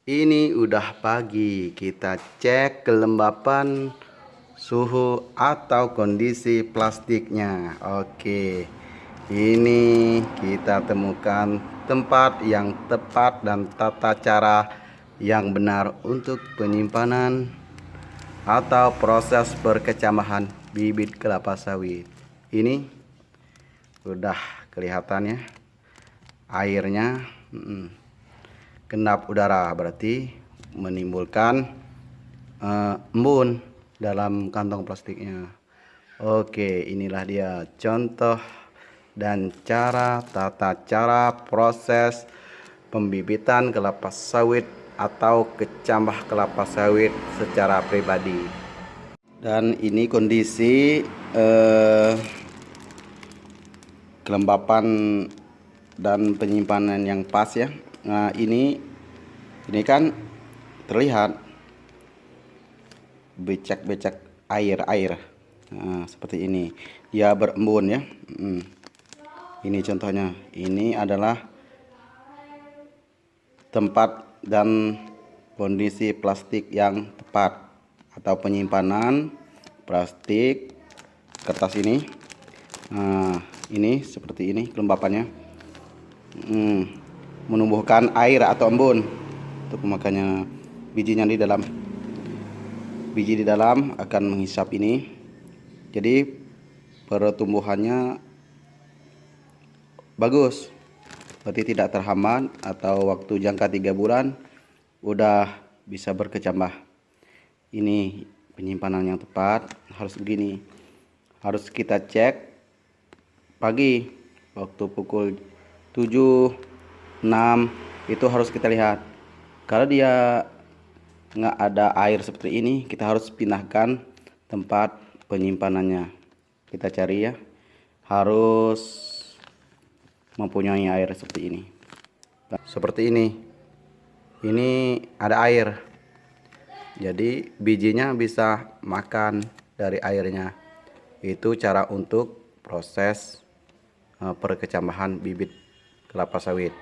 Ini udah pagi, kita cek kelembapan, suhu atau kondisi plastiknya. Oke, ini kita temukan tempat yang tepat dan tata cara yang benar untuk penyimpanan atau proses perkecambahan bibit kelapa sawit. Ini udah kelihatannya airnya. Kendap udara berarti menimbulkan embun dalam kantong plastiknya. Oke, inilah dia contoh dan tata cara proses pembibitan kelapa sawit atau kecambah kelapa sawit secara pribadi. Dan ini kondisi kelembapan dan penyimpanan yang pas ya. Nah, ini kan terlihat becek-becek air. Nah, seperti ini. Dia berembun ya. Ini contohnya. Ini adalah tempat dan kondisi plastik yang tepat atau penyimpanan plastik kertas ini. Nah, ini seperti ini kelembapannya. Menumbuhkan air atau embun untuk makanya bijinya di dalam. Biji di dalam akan menghisap ini. Jadi pertumbuhannya bagus. Berarti tidak terhambat atau waktu jangka 3 bulan udah bisa berkecambah. Ini penyimpanan yang tepat harus begini. Harus kita cek pagi waktu pukul 7, 6 itu harus kita lihat. Kalau dia nggak ada air seperti ini, kita harus pindahkan tempat penyimpanannya. Kita cari ya, harus mempunyai air seperti ini. Seperti ini ada air, jadi bijinya bisa makan dari airnya. Itu cara untuk proses perkecambahan bibit kelapa sawit.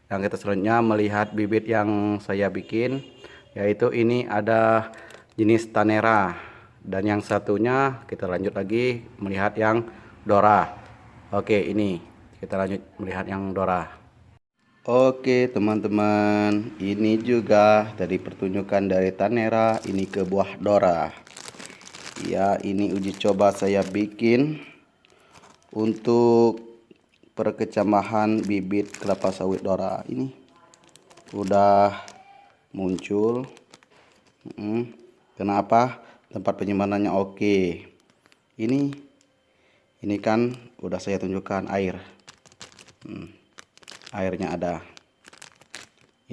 Dan kita selanjutnya melihat bibit yang saya bikin, yaitu ini ada jenis Tanera, dan yang satunya kita lanjut lagi melihat yang Dora. Oke, ini kita lanjut melihat yang Dora. Oke teman-teman, ini juga dari pertunjukan dari Tanera, ini ke buah Dora. Ya, ini uji coba saya bikin untuk perkecambahan bibit kelapa sawit Dora. Ini udah muncul. Kenapa? Tempat penyimpanannya oke. Ini kan udah saya tunjukkan air. Airnya ada.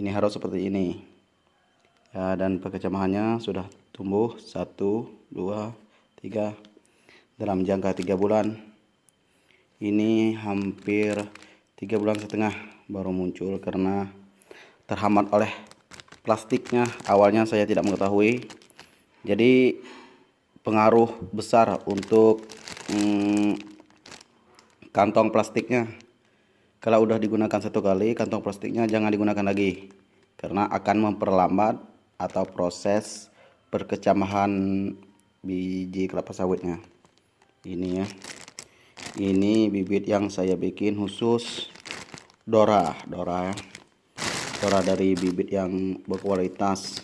Ini harus seperti ini. Ya, dan perkecambahannya sudah tumbuh 1, 2, 3 dalam jangka 3 bulan. Ini hampir 3 bulan setengah baru muncul karena terhambat oleh plastiknya. Awalnya saya tidak mengetahui, jadi pengaruh besar untuk kantong plastiknya. Kalau udah digunakan satu kali, kantong plastiknya jangan digunakan lagi karena akan memperlambat atau proses perkecambahan biji kelapa sawitnya. Ini ya, ini bibit yang saya bikin khusus Dora ya. Dora dari bibit yang berkualitas,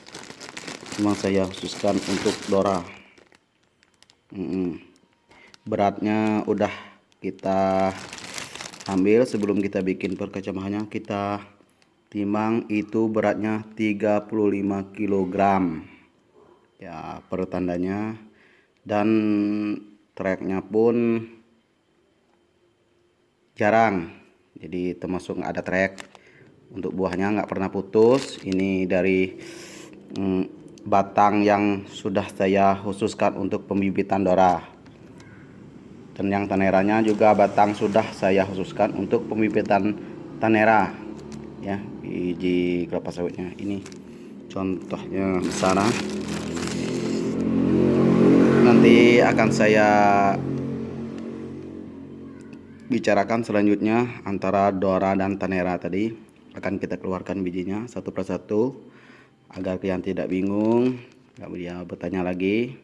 memang saya khususkan untuk Dora. Beratnya udah kita ambil sebelum kita bikin perkecambahannya, kita timbang itu beratnya 35 kg ya per tandanya, dan treknya pun jarang, jadi termasuk nggak ada trek. Untuk buahnya nggak pernah putus. Ini dari batang yang sudah saya khususkan untuk pembibitan Dora, dan yang Taneranya juga batang sudah saya khususkan untuk pembibitan Tanera ya, biji kelapa sawitnya. Ini contohnya di sana, nanti akan saya bicarakan selanjutnya antara Dora dan Tanera tadi. Akan kita keluarkan bijinya satu persatu agar kalian tidak bingung, nggak dia bertanya lagi.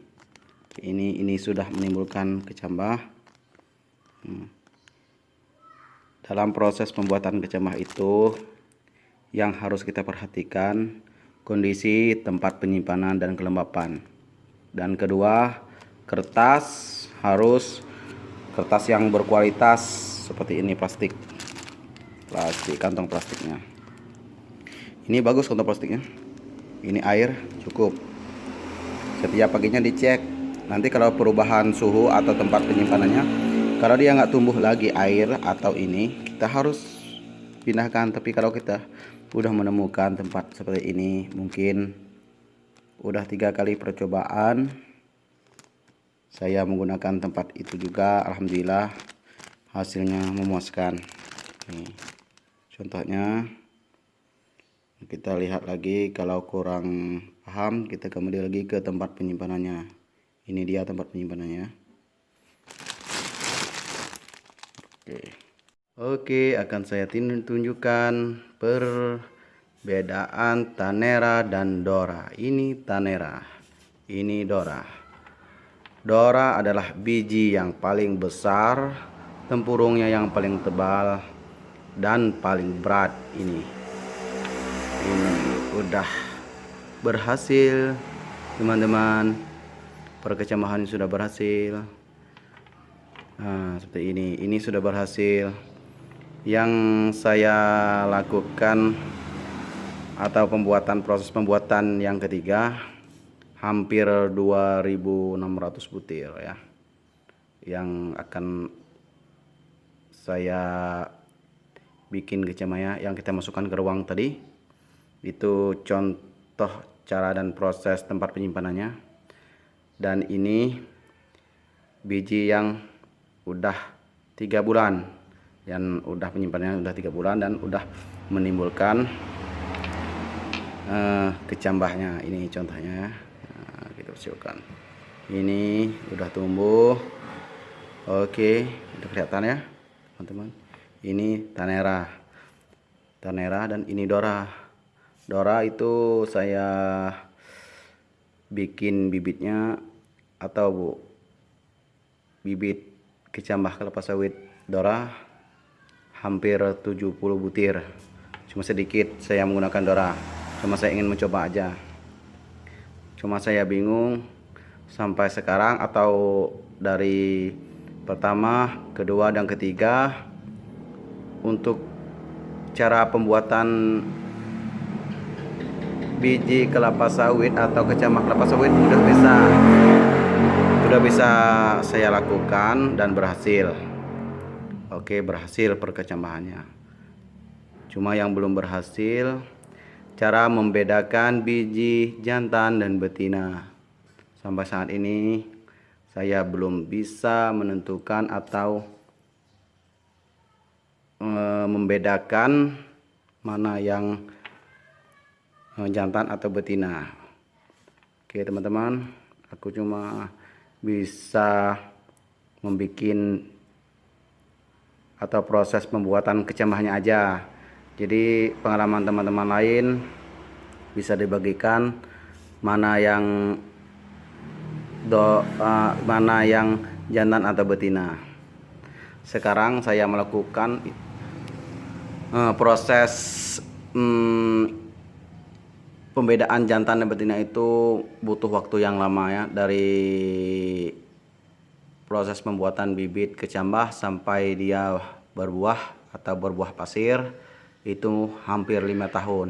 Ini sudah menimbulkan kecambah. Dalam proses pembuatan kecambah itu yang harus kita perhatikan kondisi tempat penyimpanan dan kelembapan. Dan kedua, kertas harus kertas yang berkualitas seperti ini, plastik kantong plastiknya. Ini bagus kantong plastiknya. Ini air cukup. Setiap paginya dicek. Nanti kalau perubahan suhu atau tempat penyimpanannya, kalau dia nggak tumbuh lagi air atau ini, kita harus pindahkan. Tapi kalau kita udah menemukan tempat seperti ini, mungkin udah 3 kali percobaan saya menggunakan tempat itu juga, alhamdulillah hasilnya memuaskan. Nih, contohnya kita lihat lagi. Kalau kurang paham, kita kembali lagi ke tempat penyimpanannya. Ini dia tempat penyimpanannya. Oke, akan saya tunjukkan perbedaan Tanera dan Dora. Ini Tanera, ini Dora. Dora adalah biji yang paling besar, tempurungnya yang paling tebal dan paling berat. Ini udah berhasil, teman-teman. Perkecambahan sudah berhasil. Nah, seperti ini sudah berhasil. Yang saya lakukan atau proses pembuatan yang ketiga hampir 2.600 butir ya, yang akan saya bikin kecambahnya, yang kita masukkan ke ruang tadi. Itu contoh cara dan proses tempat penyimpanannya. Dan ini biji yang udah 3 bulan, yang udah penyimpanannya udah 3 bulan dan udah menimbulkan kecambahnya. Ini contohnya. Nah, kita persiapkan. Ini udah tumbuh. Oke, udah kelihatan ya, teman-teman. Ini Tanera dan ini Dora. Dora itu saya bikin bibitnya atau bibit kecambah kelapa sawit Dora hampir 70 butir. Cuma sedikit saya menggunakan Dora, cuma saya ingin mencoba aja. Cuma saya bingung sampai sekarang, atau dari pertama, kedua, dan ketiga, untuk cara pembuatan biji kelapa sawit atau kecambah kelapa sawit sudah bisa saya lakukan dan berhasil. Oke, berhasil perkecambahannya. Cuma yang belum berhasil cara membedakan biji jantan dan betina. Sampai saat ini saya belum bisa menentukan atau membedakan mana yang jantan atau betina. Oke, teman-teman, aku cuma bisa membuat atau proses pembuatan kecambahnya aja. Jadi pengalaman teman-teman lain bisa dibagikan mana yang jantan atau betina. Sekarang saya melakukan proses pembedaan jantan dan betina itu butuh waktu yang lama ya, dari proses pembuatan bibit kecambah sampai dia berbuah atau berbuah pasir itu hampir 5 tahun.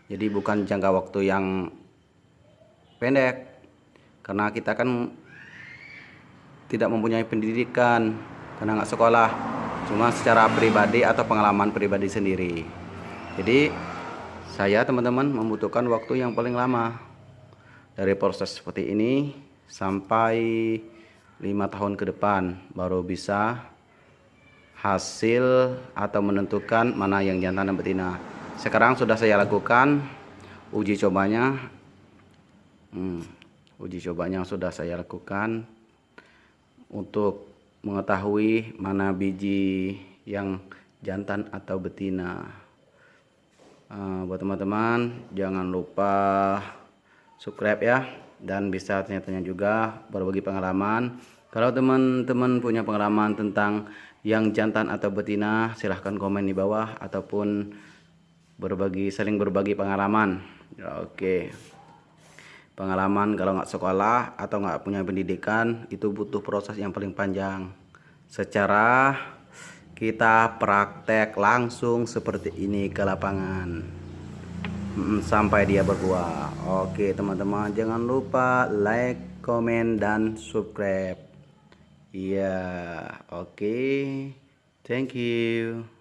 Jadi bukan jangka waktu yang pendek, karena kita kan tidak mempunyai pendidikan, karena nggak sekolah, cuma secara pribadi atau pengalaman pribadi sendiri. Jadi saya, teman-teman, membutuhkan waktu yang paling lama dari proses seperti ini sampai 5 tahun ke depan baru bisa hasil atau menentukan mana yang jantan dan betina. Sekarang sudah saya lakukan uji cobanya. Uji cobanya sudah saya lakukan untuk mengetahui mana biji yang jantan atau betina. Buat teman-teman jangan lupa subscribe ya, dan bisa tanya-tanya juga, berbagi pengalaman. Kalau teman-teman punya pengalaman tentang yang jantan atau betina, silahkan komen di bawah ataupun saling berbagi pengalaman. Oke. Pengalaman kalau nggak sekolah atau nggak punya pendidikan itu butuh proses yang paling panjang. Secara kita praktek langsung seperti ini ke lapangan sampai dia berbuah. Oke teman-teman, jangan lupa like, komen, dan subscribe. Iya, oke. Thank you.